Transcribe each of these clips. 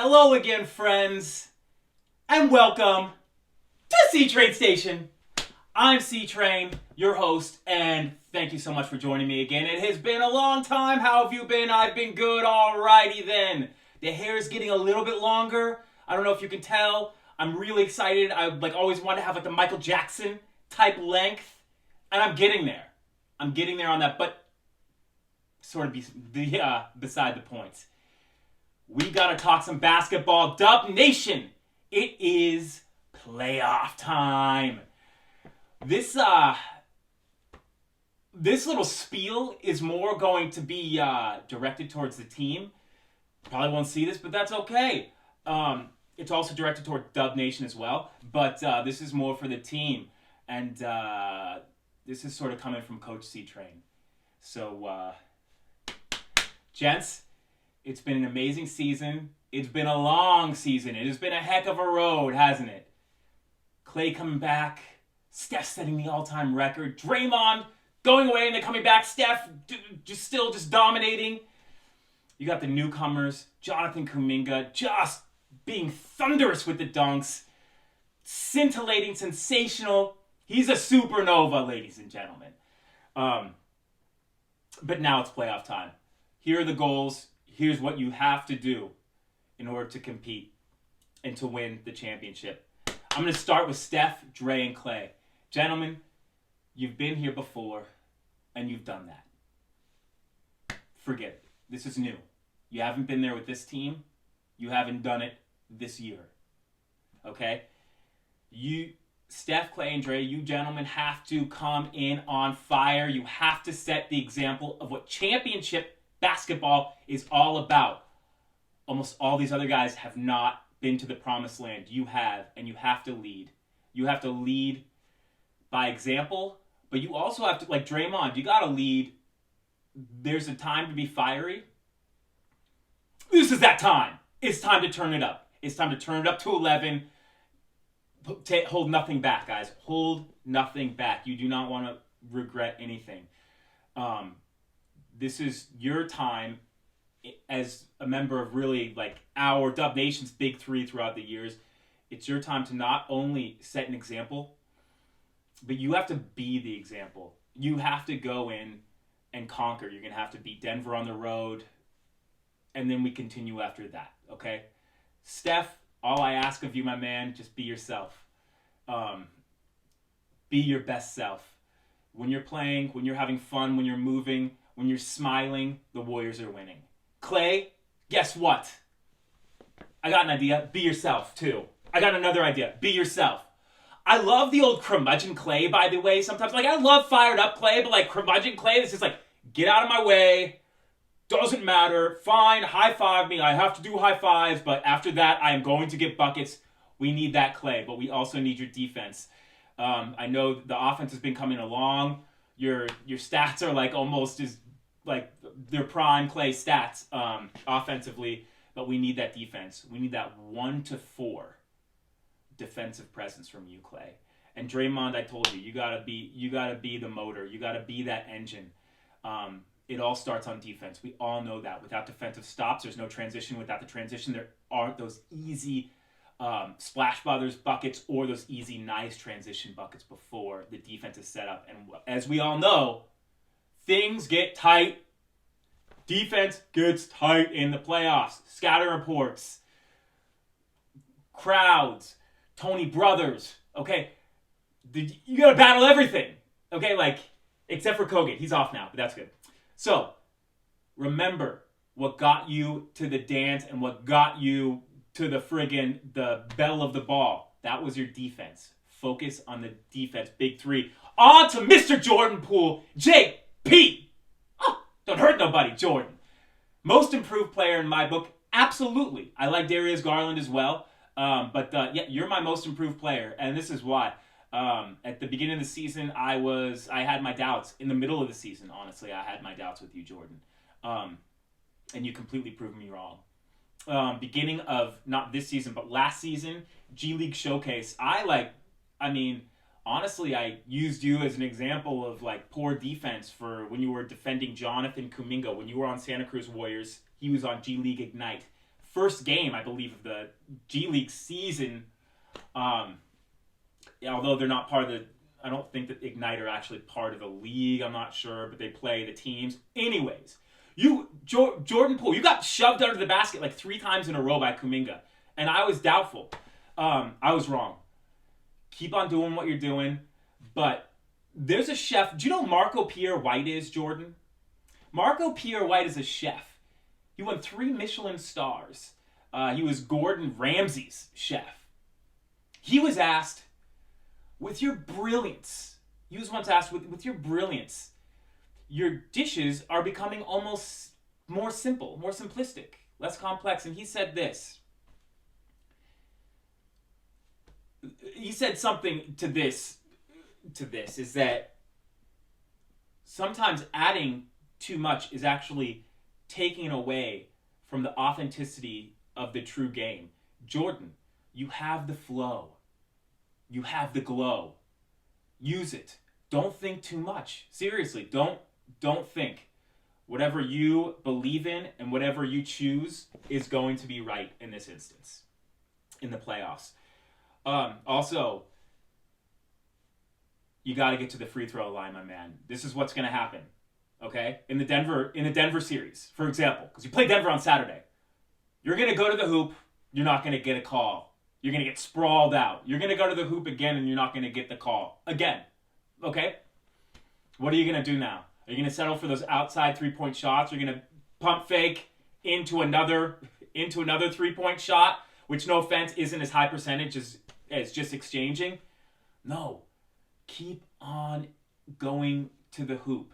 Hello again, friends, and welcome to C-Train Station. I'm C-Train, your host, and thank you so much for joining me again. It has been a long time. How have you been? I've been good. Alrighty then. The hair is getting a little bit longer. I don't know if you can tell. I'm really excited. I always wanted to have the Michael Jackson type length, and I'm getting there. I'm getting there on that, but sort of beside the point. We gotta talk some basketball. Dub Nation, it is playoff time. This little spiel is more going to be directed towards the team. Probably won't see this, but that's okay. It's also directed toward Dub Nation as well, but this is more for the team, and this is sort of coming from Coach C-Train. So, gents, it's been an amazing season. It's been a long season. It has been a heck of a road, hasn't it? Clay coming back. Steph setting the all-time record. Draymond going away and then coming back. Steph still dominating. You got the newcomers. Jonathan Kuminga just being thunderous with the dunks. Scintillating, sensational. He's a supernova, ladies and gentlemen. But now it's playoff time. Here are the goals. Here's what you have to do in order to compete and to win the championship. I'm going to start with Steph, Dre, and Clay. Gentlemen, you've been here before, and you've done that. Forget it. This is new. You haven't been there with this team. You haven't done it this year. Okay? Steph, Clay, and Dre, you gentlemen have to come in on fire. You have to set the example of what championship basketball is all about. Almost all these other guys have not been to the promised land. You have, and you have to lead. You have to lead by example, but you also have to, like Draymond, you got to lead. There's a time to be fiery. This is that time. It's time to turn it up. It's time to turn it up to 11. Hold nothing back, guys. Hold nothing back. You do not want to regret anything. This is your time as a member of really our Dub Nation's big three throughout the years. It's your time to not only set an example, but you have to be the example. You have to go in and conquer. You're going to have to beat Denver on the road, and then we continue after that, okay? Steph, all I ask of you, my man, just be yourself. Be your best self. When you're playing, when you're having fun, when you're moving, when you're smiling, the Warriors are winning. Clay, guess what? I got an idea. Be yourself, too. I got another idea. Be yourself. I love the old curmudgeon Clay, by the way. Sometimes, I love fired up Clay, but curmudgeon Clay, it's just get out of my way. Doesn't matter. Fine, high five me. I have to do high fives, but after that, I am going to get buckets. We need that Clay, but we also need your defense. I know the offense has been coming along. Your stats are almost as their prime Clay stats offensively, but we need that defense. We need that 1 to 4 defensive presence from you, Clay. And Draymond, I told you, you gotta be the motor. You gotta be that engine. It all starts on defense. We all know that. Without defensive stops, there's no transition. Without the transition, there aren't those easy Splash Brothers buckets or those easy, nice transition buckets before the defense is set up. And as we all know, things get tight. Defense gets tight in the playoffs. Scatter reports. Crowds. Tony Brothers. Okay? You gotta battle everything. Okay? Except for Kogan. He's off now, but that's good. So, remember what got you to the dance and what got you to the bell of the ball. That was your defense. Focus on the defense. Big three. On to Mr. Jordan Poole. JP. Oh, don't hurt nobody, Jordan. Most improved player in my book. Absolutely. I like Darius Garland as well. But you're my most improved player. And this is why. At the beginning of the season, I had my doubts. In the middle of the season, honestly, I had my doubts with you, Jordan. And you completely proved me wrong. Beginning of, not this season, but last season, G League Showcase, honestly, I used you as an example of poor defense for when you were defending Jonathan Kuminga. When you were on Santa Cruz Warriors, he was on G League Ignite. first game, I believe, of the G League season. Although they're not part of the, I don't think that Ignite are actually part of the league. I'm not sure, but they play the teams. Anyways, Jordan Poole, you got shoved under the basket like 3 times in a row by Kuminga, and I was doubtful. I was wrong. Keep on doing what you're doing, but there's a chef. Do you know who Marco Pierre White is, Jordan? Marco Pierre White is a chef. He won 3 Michelin stars. He was Gordon Ramsay's chef. He was asked, with your brilliance, he was once asked, with your brilliance, your dishes are becoming almost more simple, more simplistic, less complex. And he said this. He said something to this, is that sometimes adding too much is actually taking away from the authenticity of the true game. Jordan, you have the flow. You have the glow. Use it. Don't think too much. Seriously, don't think. Whatever you believe in and whatever you choose is going to be right in this instance, in the playoffs. Also, you got to get to the free throw line, my man. This is what's going to happen. Okay? In the Denver series, for example, because you play Denver on Saturday, you're going to go to the hoop, you're not going to get a call. You're going to get sprawled out. You're going to go to the hoop again, and you're not going to get the call. Again. Okay? What are you going to do now? Are you going to settle for those outside three-point shots? You're going to pump fake into another three-point shot, which, no offense, isn't as high percentage as just exchanging? No. Keep on going to the hoop.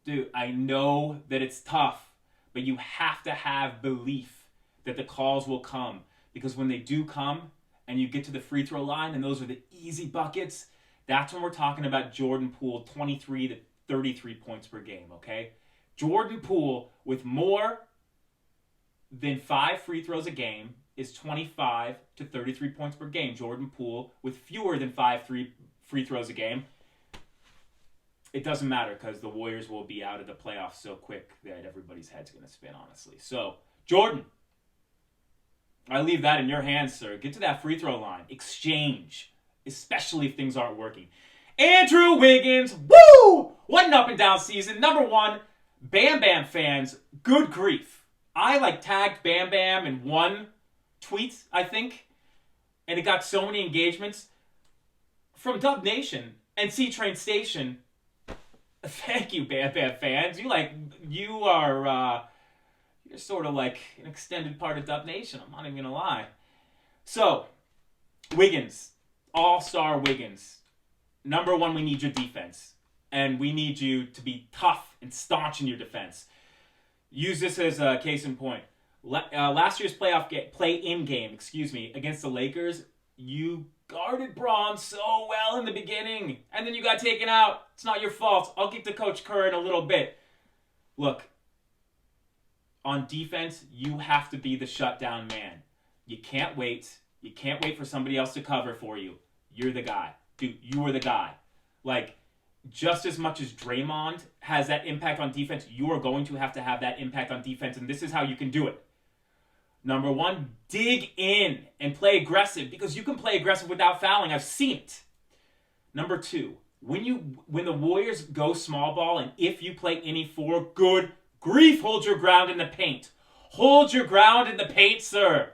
Dude, I know that it's tough, but you have to have belief that the calls will come. Because when they do come, and you get to the free throw line, and those are the easy buckets, that's when we're talking about Jordan Poole, 23 to 33 points per game, okay? Jordan Poole, with more than 5 free throws a game, is 25 to 33 points per game. Jordan Poole, with fewer than 5 free throws a game, it doesn't matter because the Warriors will be out of the playoffs so quick that everybody's head's going to spin, honestly. So, Jordan, I leave that in your hands, sir. Get to that free throw line. Exchange, especially if things aren't working. Andrew Wiggins, woo! What an up and down season. Number 1, Bam Bam fans, good grief. I tagged Bam Bam in 1 tweet, I think, and it got so many engagements from Dub Nation and C-Train Station. Thank you, Bam Bam fans. You're sort of like an extended part of Dub Nation. I'm not even going to lie. So, Wiggins. All-star Wiggins. Number 1, we need your defense. And we need you to be tough and staunch in your defense. Use this as a case in point. Last year's play-in game, against the Lakers, you guarded Braun so well in the beginning. And then you got taken out. It's not your fault. I'll get to Coach Kerr in a little bit. Look. On defense, you have to be the shutdown man. You can't wait. You can't wait for somebody else to cover for you. You're the guy. Dude, you are the guy. Just as much as Draymond has that impact on defense, you are going to have that impact on defense, and this is how you can do it. Number 1, dig in and play aggressive, because you can play aggressive without fouling. I've seen it. Number 2, when the Warriors go small ball, and if you play any 4, good grief, hold your ground in the paint. Hold your ground in the paint, sir.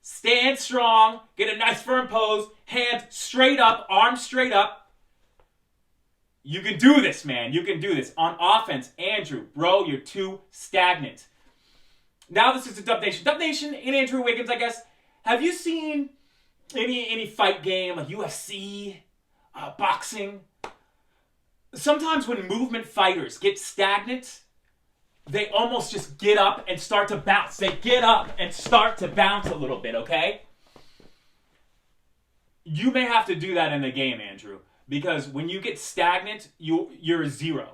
Stand strong. Get a nice firm pose. Hand straight up. Arm straight up. You can do this, man. You can do this. On offense, Andrew, bro, you're too stagnant. Now this is the Dub Nation. Dub Nation and Andrew Wiggins, I guess. Have you seen any fight game, like UFC, boxing? Sometimes when movement fighters get stagnant, they almost just get up and start to bounce. They get up and start to bounce a little bit, okay? You may have to do that in the game, Andrew, because when you get stagnant, you're a 0,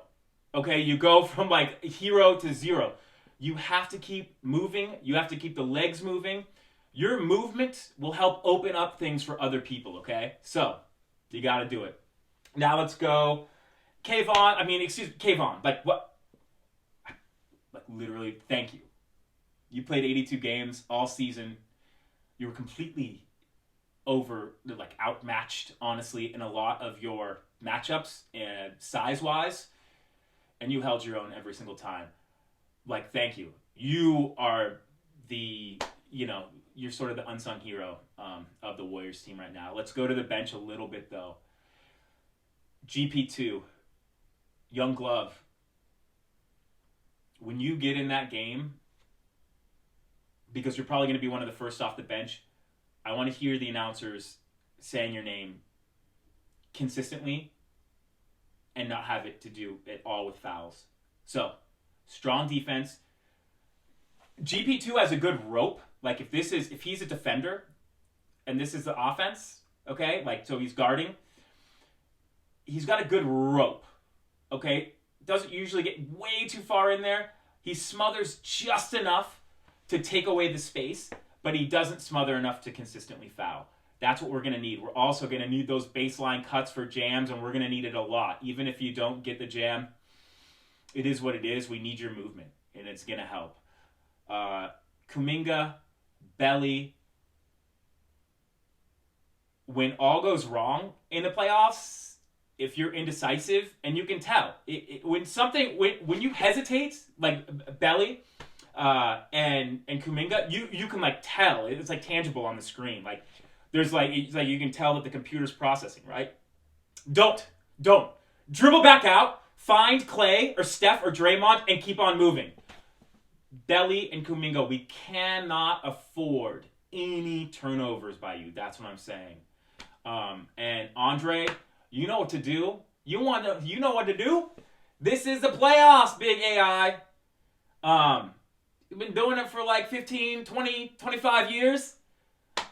okay? You go from hero to 0. You have to keep moving. You have to keep the legs moving. Your movement will help open up things for other people, okay? So, you got to do it. Now let's go. Kayvon, what? Literally, thank you. You played 82 games all season. You were completely outmatched, honestly, in a lot of your matchups and size-wise, and you held your own every single time. Like, thank you. You are you're sort of the unsung hero of the Warriors team right now. Let's go to the bench a little bit, though. GP2, Young Glove. When you get in that game, because you're probably going to be one of the first off the bench, I want to hear the announcers saying your name consistently and not have it to do it all with fouls. So, strong defense. GP2 has a good rope. Like, if he's a defender and this is the offense, okay? Like, so he's guarding. He's got a good rope, okay? Doesn't usually get way too far in there. He smothers just enough to take away the space, but he doesn't smother enough to consistently foul. That's what we're going to need. We're also going to need those baseline cuts for jams, and we're going to need it a lot. Even if you don't get the jam, it is what it is. We need your movement, and it's going to help. Kuminga, Belly. When all goes wrong in the playoffs, if you're indecisive, and you can tell, when you hesitate, like Belly and Kuminga, you can like tell. It's like tangible on the screen. Like it's like you can tell that the computer's processing, right? Don't dribble back out, find Clay or Steph or Draymond, and keep on moving. Belly and Kuminga, we cannot afford any turnovers by you. That's what I'm saying. And Andre, you know what to do. You know what to do. This is the playoffs, big AI. You've been doing it for like 15, 20, 25 years.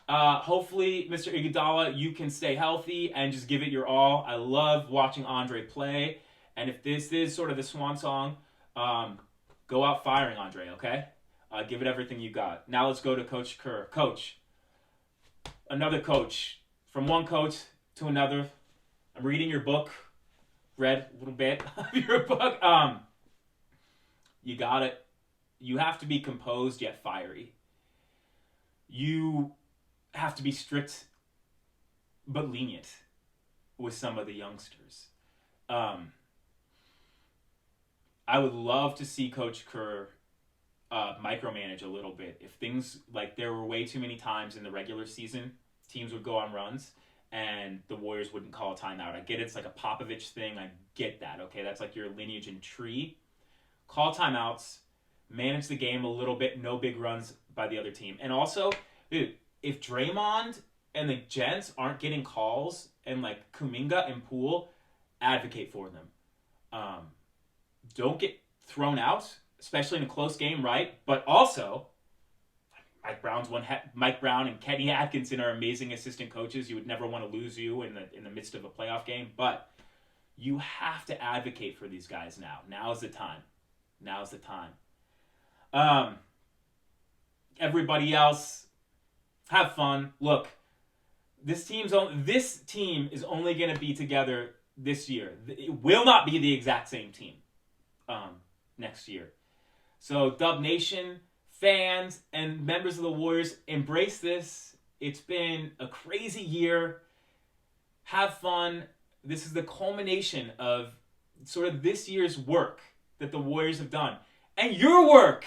Hopefully, Mr. Iguodala, you can stay healthy and just give it your all. I love watching Andre play. And if this is sort of the swan song, go out firing, Andre, okay? Give it everything you got. Now let's go to Coach Kerr. Coach, another coach. From one coach to another. I'm reading your book. Read a little bit of your book. You got it. You have to be composed yet fiery. You have to be strict but lenient with some of the youngsters. I would love to see Coach Kerr micromanage a little bit. If things, like, there were way too many times in the regular season, teams would go on runs and the Warriors wouldn't call a timeout. I get it's like a Popovich thing. I get that, okay? That's like your lineage and tree. Call timeouts, manage the game a little bit, no big runs by the other team. And also, dude, if Draymond and the gents aren't getting calls and like Kuminga and Poole, advocate for them. Don't get thrown out, especially in a close game, right? But also, Mike Brown and Kenny Atkinson are amazing assistant coaches. You would never want to lose you in the midst of a playoff game, but you have to advocate for these guys now. Now's the time. Everybody else, have fun. Look, this team is only going to be together this year. It will not be the exact same team next year. So, Dub Nation, fans, and members of the Warriors, embrace this. It's been a crazy year. Have fun. This is the culmination of sort of this year's work that the Warriors have done. And your work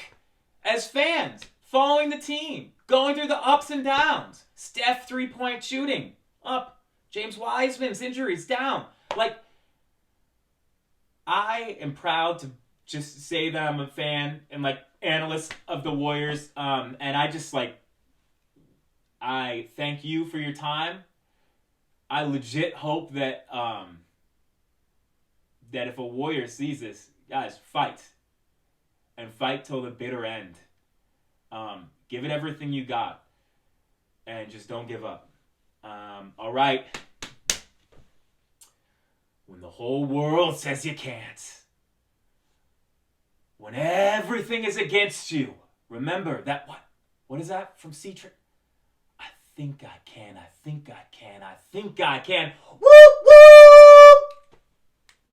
as fans, following the team, going through the ups and downs. Steph 3-point shooting, up. James Wiseman's injuries, down. Like, I am proud to just say that I'm a fan and like analyst of the Warriors. And I just I thank you for your time. I legit hope that that if a Warrior sees this, guys, fight. And fight till the bitter end. Give it everything you got. And just don't give up. All right. When the whole world says you can't. When everything is against you. Remember that, what is that from C-Trick? I think I can. Woo, woo!